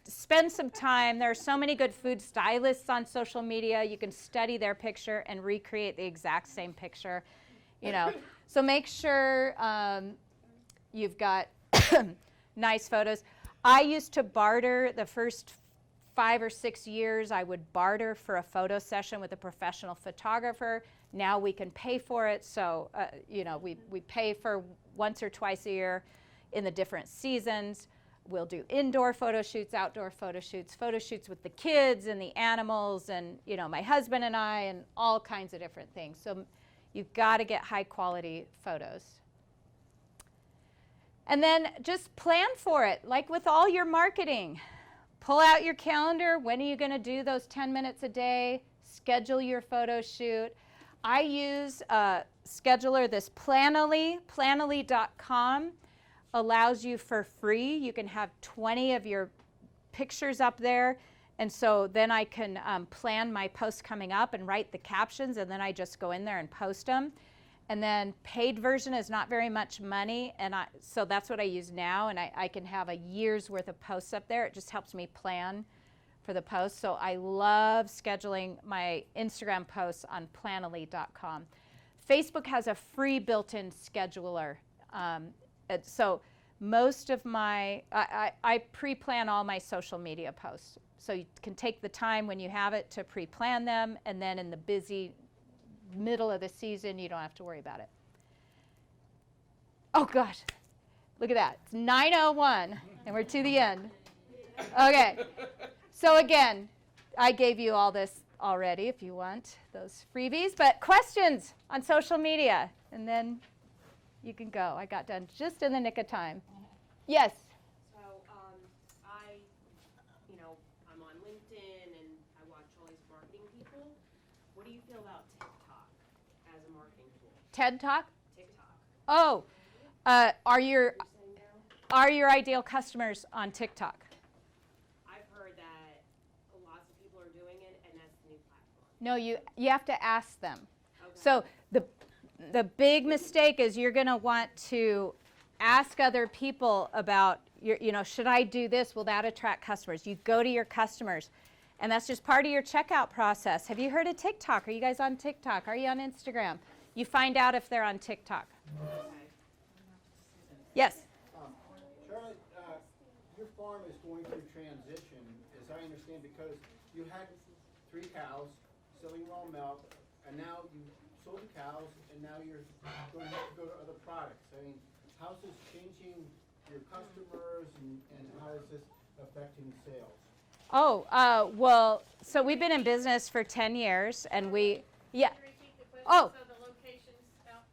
spend some time. There are so many good food stylists on social media. You can study their picture and recreate the exact same picture, So make sure you've got nice photos. I used to barter the first 5 or 6 years. I would barter for a photo session with a professional photographer. Now we can pay for it. So, we pay for once or twice a year in the different seasons. We'll do indoor photo shoots, outdoor photo shoots with the kids and the animals and, my husband and I and all kinds of different things. So you've got to get high quality photos. And then just plan for it, like with all your marketing. Pull out your calendar. When are you going to do those 10 minutes a day? Schedule your photo shoot. I use a scheduler, this Planoly. Planoly.com allows you for free. You can have 20 of your pictures up there. And so then I can plan my posts coming up and write the captions, and then I just go in there and post them. And then paid version is not very much money, and so that's what I use now, and I can have a year's worth of posts up there. It just helps me plan for the posts. So I love scheduling my Instagram posts on Planoly.com. Facebook has a free built-in scheduler. So most of I pre-plan all my social media posts. So you can take the time when you have it to pre-plan them, and then in the busy middle of the season, you don't have to worry about it. Oh gosh, look at that. It's 9:01 and we're to the end. Okay, so again, I gave you all this already if you want those freebies, but questions on social media, and then you can go. I got done just in the nick of time. Yes? So I'm on LinkedIn and I watch all these marketing people. What do you feel about TikTok as a marketing tool? TED Talk? TikTok. Oh, are your ideal customers on TikTok? I've heard that lots of people are doing it, and that's the new platform. No, you have to ask them. Okay. So the big mistake is you're going to want to ask other people about should I do this? Will that attract customers? You go to your customers, and that's just part of your checkout process. Have you heard of TikTok? Are you guys on TikTok? Are you on Instagram? You find out if they're on TikTok. Okay. Yes? Charlotte, your farm is going through transition, as I understand, because you had 3 cows selling raw milk, and now you sold the cows, and now you're going to have to go to other products. I mean, how's this changing your customers, and how is this affecting sales? Oh, well, so we've been in business for 10 years, and Oh. So the locations out.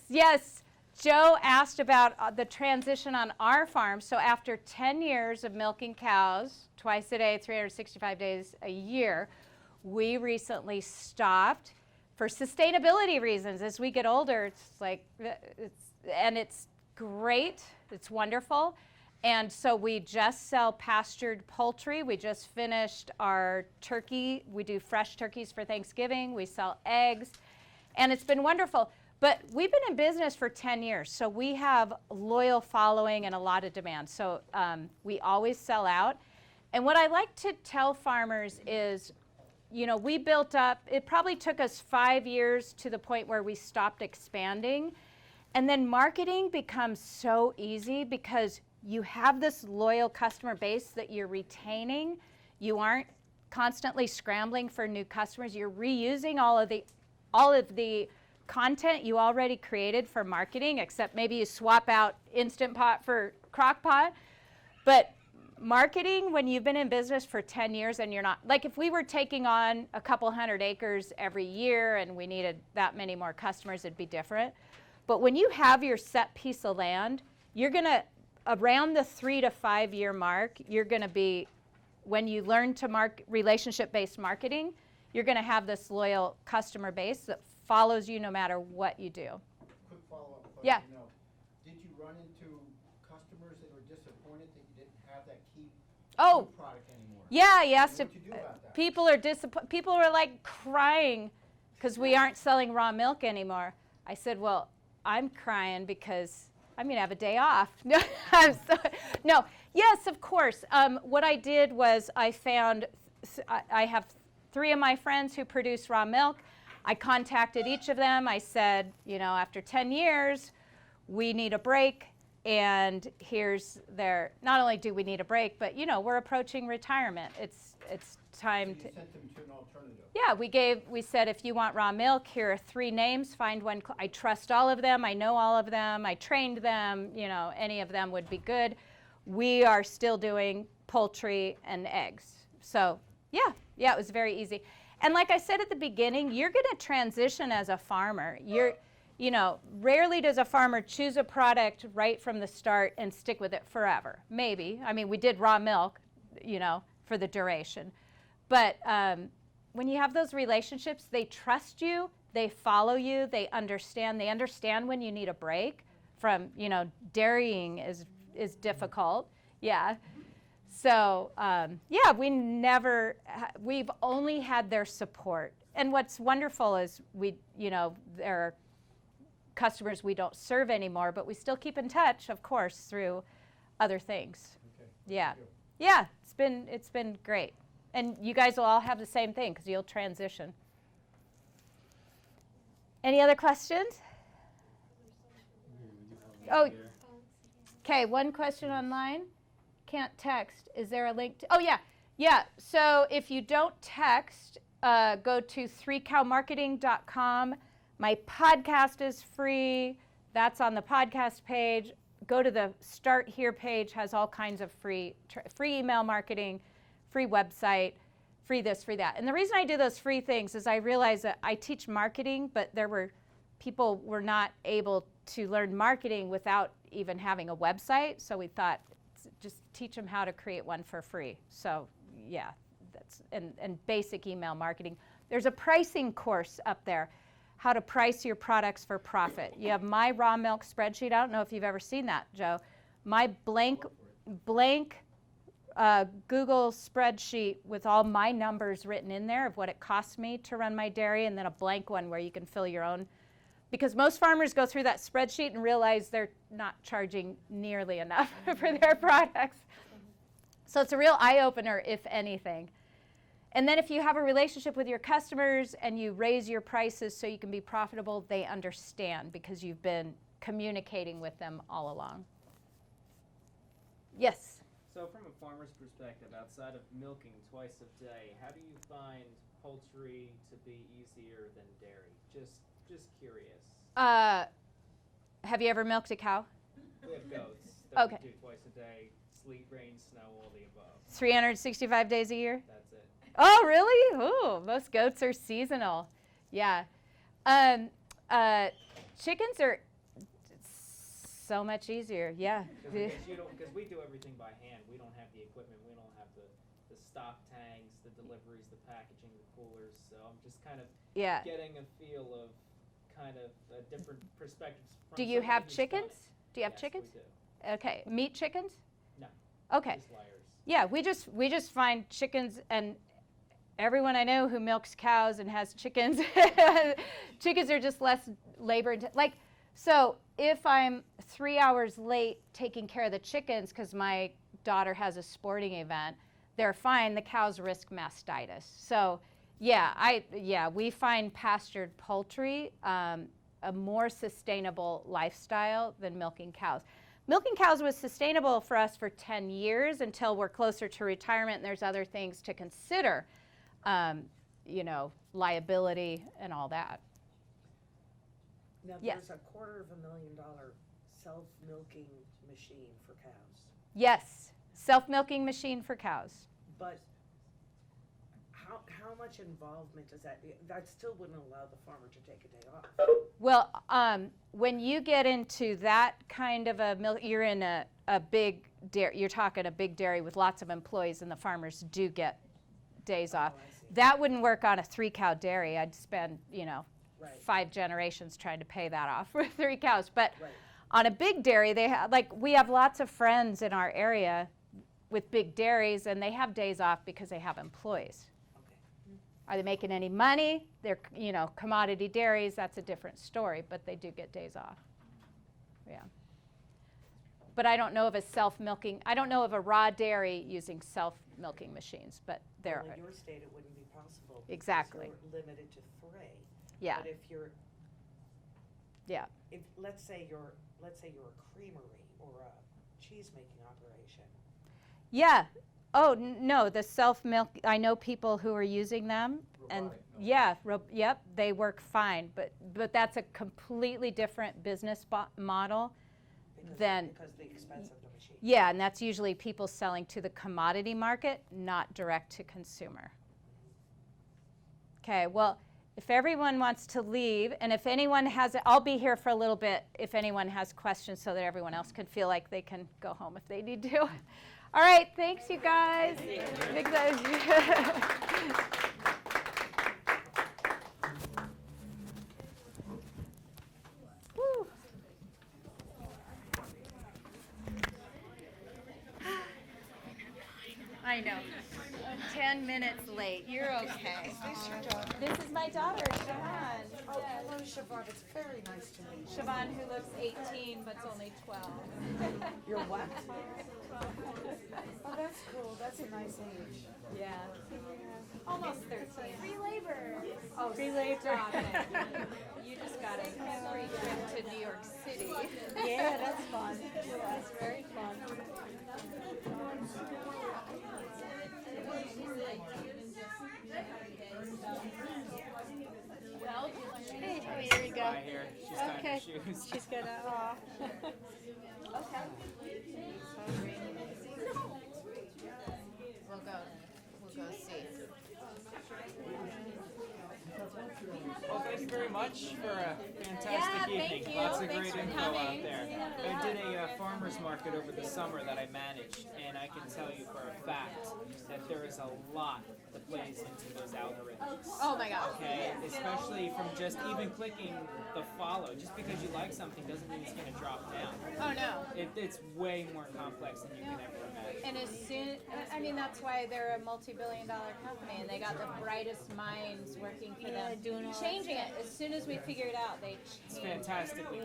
Yes. Joe asked about the transition on our farm. So after 10 years of milking cows twice a day, 365 days a year, we recently stopped for sustainability reasons. As we get older, it's great. It's wonderful. And so we just sell pastured poultry. We just finished our turkey. We do fresh turkeys for Thanksgiving. We sell eggs. And it's been wonderful. But we've been in business for 10 years, so we have loyal following and a lot of demand. So we always sell out. And what I like to tell farmers is, we built up, it probably took us 5 years to the point where we stopped expanding. And then marketing becomes so easy because you have this loyal customer base that you're retaining. You aren't constantly scrambling for new customers. You're reusing all of the content you already created for marketing, except maybe you swap out Instant Pot for Crock Pot. But marketing, when you've been in business for 10 years and you're not, like if we were taking on a couple hundred acres every year and we needed that many more customers, it'd be different. But when you have your set piece of land, you're going to, around the 3 to 5 year mark, you're going to be, when you learn to relationship-based marketing, you're going to have this loyal customer base that follows you no matter what you do. Quick follow-up question. Yeah. Did you run into customers that were disappointed that you didn't have that key product anymore? Yeah, yes. What did you do about that? People are disappointed. People were like crying because we aren't selling raw milk anymore. I said, well, I'm crying because I'm going to have a day off. No, no. Yes, of course. What I did was I found, I have 3 of my friends who produce raw milk. I contacted each of them. I said, after 10 years, we need a break. And here's their, not only do we need a break, but, we're approaching retirement. It's time So to. you sent them to an alternative. Yeah, we said, if you want raw milk, here are 3 names, find one. I trust all of them, I know all of them, I trained them, any of them would be good. We are still doing poultry and eggs. So yeah, it was very easy. And like I said at the beginning, you're gonna transition as a farmer. Rarely does a farmer choose a product right from the start and stick with it forever. Maybe, we did raw milk, for the duration. But when you have those relationships, they trust you, they follow you, they understand when you need a break from, dairying is difficult. Yeah. So, we've only had their support. And what's wonderful is there are customers we don't serve anymore, but we still keep in touch, of course, through other things. Okay. Yeah. Thank you. Yeah, it's been great. And you guys will all have the same thing because you'll transition. Any other questions? Oh, okay, one question online. Can't text. Is there a link? Oh, yeah. Yeah, so if you don't text, go to 3cowmarketing.com. My podcast is free. That's on the podcast page. Go to the Start Here page, has all kinds of free email marketing, free website, free this, free that. And the reason I do those free things is I realize that I teach marketing, but people were not able to learn marketing without even having a website. So we thought, just teach them how to create one for free. So yeah, and basic email marketing. There's a pricing course up there, how to price your products for profit. You have my raw milk spreadsheet. I don't know if you've ever seen that, Joe. My blank Google spreadsheet with all my numbers written in there of what it costs me to run my dairy, and then a blank one where you can fill your own. Because most farmers go through that spreadsheet and realize they're not charging nearly enough for their products. So it's a real eye-opener, if anything. And then if you have a relationship with your customers and you raise your prices so you can be profitable, they understand because you've been communicating with them all along. Yes? So from a farmer's perspective, outside of milking twice a day, how do you find poultry to be easier than dairy? Just curious. Have you ever milked a cow? We have goats that Okay. we do twice a day, sleet, rain, snow, all the above. 365 days a year? That's it. Oh, really? Ooh, most goats are seasonal. Yeah. Chickens are so much easier. Yeah. Because we do everything by hand. We don't have the equipment. We don't have the stock tanks, the deliveries, the packaging, the coolers. So I'm just kind of Yeah. getting a feel of kind of different perspectives. From Do you somebody have who's done it. chickens? Do you have Yes, chickens? We do. Okay. Meat chickens? No. Okay. Just layers. Yeah, we just find chickens, and everyone I know who milks cows and has chickens, chickens are just less labor intensive. Like, so if I'm 3 hours late taking care of the chickens because my daughter has a sporting event, they're fine. The cows risk mastitis. So we find pastured poultry a more sustainable lifestyle than milking cows. Milking cows was sustainable for us for 10 years until we're closer to retirement and there's other things to consider, liability and all that. Now, Yes. there's a $250,000 self-milking machine for cows, Yes, self-milking machine for cows. but how much involvement does that, that still wouldn't allow the farmer to take a day off. Well, when you get into that kind of a milk, you're in a big dairy, you're talking a big dairy with lots of employees and the farmers do get days off. I see. That wouldn't work on a 3-cow dairy. I'd spend, Right. 5 generations trying to pay that off for 3 cows. But Right. on a big dairy, we have lots of friends in our area with big dairies and they have days off because they have employees. Okay. Are they making any money? They're, commodity dairies, that's a different story, but they do get days off. Yeah. but I don't know of I don't know of a raw dairy using self-milking machines, but there Well, are. in your state, it wouldn't be possible. because Exactly. You're limited to 3. Yeah, But if you're, yeah. if, let's say you're a creamery or a cheese-making operation. Yeah. Oh, no, the self-milk, I know people who are using them. And Robotic milk. yeah, yep, they work fine. But that's a completely different business model. Then- Because of the expense of the machine. Yeah, and that's usually people selling to the commodity market, not direct to consumer. Okay, well, if everyone wants to leave, and if anyone has, I'll be here for a little bit if anyone has questions so that everyone else can feel like they can go home if they need to. All right, thanks you guys. Big Woo. I know. 10 minutes late. You're okay. Is this your daughter? This is my daughter, Siobhan. Oh, hello, Siobhan, it's very nice to meet you. Siobhan, who looks 18 but's only 12. You're what? Oh, that's cool, that's a nice age. Yeah. Almost 13. Free labor. Oh, free labor. You just got a free trip to New York City. Yeah, that's fun. That's very fun. Well, Hey, here we go. Hi here. She's tying her Okay. shoes. She's gonna, aw. okay. We'll go see. Well, thank you very much for a fantastic Yeah, evening. thank you. Lots of Thanks great for info out coming. there. I did a farmer's market over the summer that I managed, and I can tell you for a fact that there is a lot that plays into those algorithms. Oh my gosh. Okay, especially from just even clicking the follow. Just because you like something doesn't mean it's going to drop down. Oh no. It's way more complex than you can ever imagine. And as soon, I mean, that's why they're a multi-billion-dollar company, and they got the brightest minds working for them, doing all that changing it. As soon as we figured it out, they It's changed. fantastically